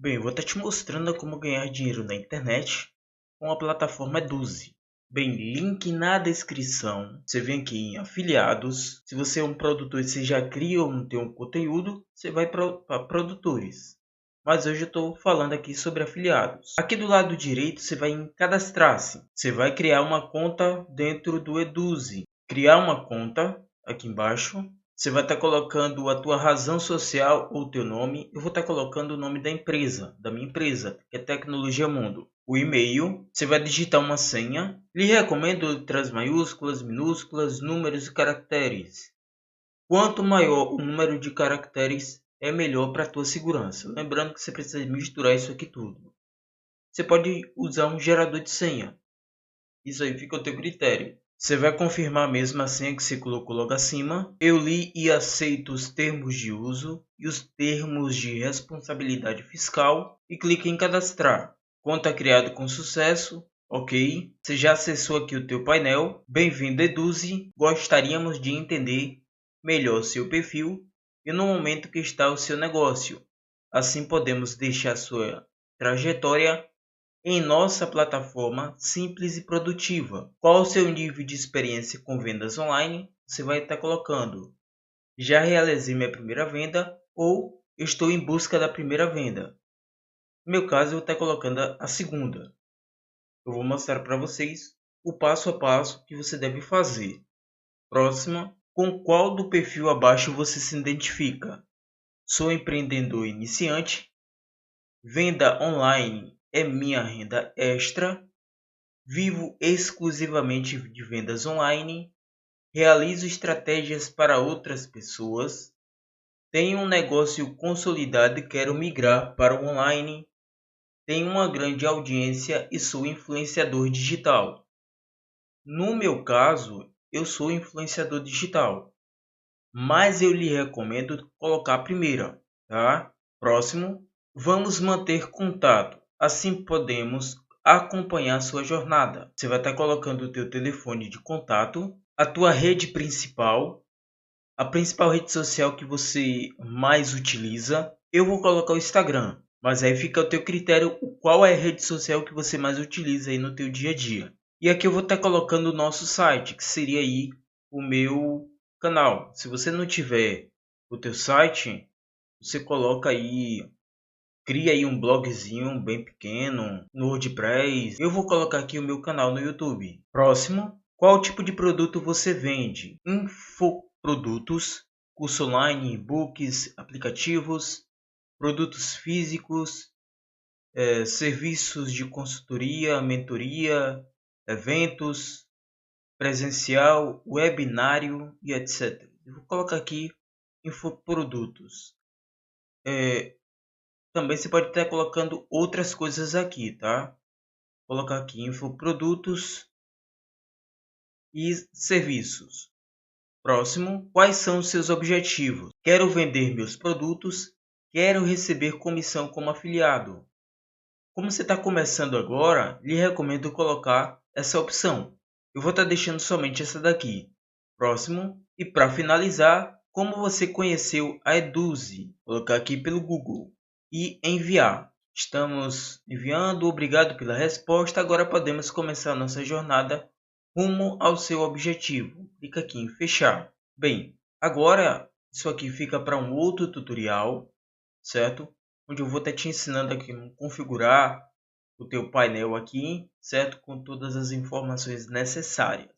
Bem, eu vou estar te mostrando como ganhar dinheiro na internet com a plataforma Eduzi. Bem, link na descrição. Você vem aqui em afiliados. Se você é um produtor e você já cria ou não tem um conteúdo, você vai para produtores. Mas hoje eu estou falando aqui sobre afiliados. Aqui do lado direito você vai em cadastrar-se. Você vai criar uma conta dentro do Eduzi. Criar uma conta aqui embaixo. Você vai estar colocando a tua razão social ou teu nome. Eu vou estar colocando o nome da empresa, da minha empresa, que é Tecnologia Mundo. O e-mail, você vai digitar uma senha. Lhe recomendo letras maiúsculas, minúsculas, números e caracteres. Quanto maior o número de caracteres, é melhor para a tua segurança. Lembrando que você precisa misturar isso aqui tudo. Você pode usar um gerador de senha. Isso aí fica ao teu critério. Você vai confirmar a mesma senha que você colocou logo acima. Eu li e aceito os termos de uso e os termos de responsabilidade fiscal e clique em cadastrar. Conta criado com sucesso. Ok. Você já acessou aqui o teu painel. Bem-vindo Eduzi. Gostaríamos de entender melhor seu perfil e no momento que está o seu negócio. Assim podemos deixar sua trajetória em nossa plataforma simples e produtiva. Qual o seu nível de experiência com vendas online? Você vai estar colocando: já realizei minha primeira venda ou estou em busca da primeira venda. No meu caso, eu vou estar colocando a segunda. Eu vou mostrar para vocês o passo a passo que você deve fazer. Próxima, com qual do perfil abaixo você se identifica? Sou empreendedor iniciante. Venda online é minha renda extra. Vivo exclusivamente de vendas online. Realizo estratégias para outras pessoas. Tenho um negócio consolidado e quero migrar para o online. Tenho uma grande audiência e sou influenciador digital. No meu caso, eu sou influenciador digital, mas eu lhe recomendo colocar a primeira, tá? Próximo, vamos manter contato. Assim podemos acompanhar sua jornada. Você vai estar colocando o teu telefone de contato, a tua rede principal, a principal rede social que você mais utiliza. Eu vou colocar o Instagram, mas aí fica ao teu critério qual é a rede social que você mais utiliza aí no teu dia a dia. E aqui eu vou estar colocando o nosso site, que seria aí o meu canal. Se você não tiver o teu site, você coloca aí, cria aí um blogzinho bem pequeno no WordPress. Eu vou colocar aqui o meu canal no YouTube. Próximo, qual tipo de produto você vende? Infoprodutos, curso online, e-books, aplicativos, produtos físicos, serviços de consultoria, mentoria, eventos, presencial, webinário e etc. Eu vou colocar aqui infoprodutos. Também você pode estar colocando outras coisas aqui, tá? Vou colocar aqui infoprodutos e serviços. Próximo, quais são os seus objetivos? Quero vender meus produtos, quero receber comissão como afiliado. Como você está começando agora, lhe recomendo colocar essa opção. Eu vou estar deixando somente essa daqui. Próximo, e para finalizar, como você conheceu a Eduzi? Vou colocar aqui pelo Google e enviar. Estamos enviando, obrigado pela resposta. Agora podemos começar nossa jornada rumo ao seu objetivo. Clica aqui em fechar. Bem, agora isso aqui fica para um outro tutorial, certo? Onde eu vou estar te ensinando aqui como configurar o teu painel aqui, certo? Com todas as informações necessárias.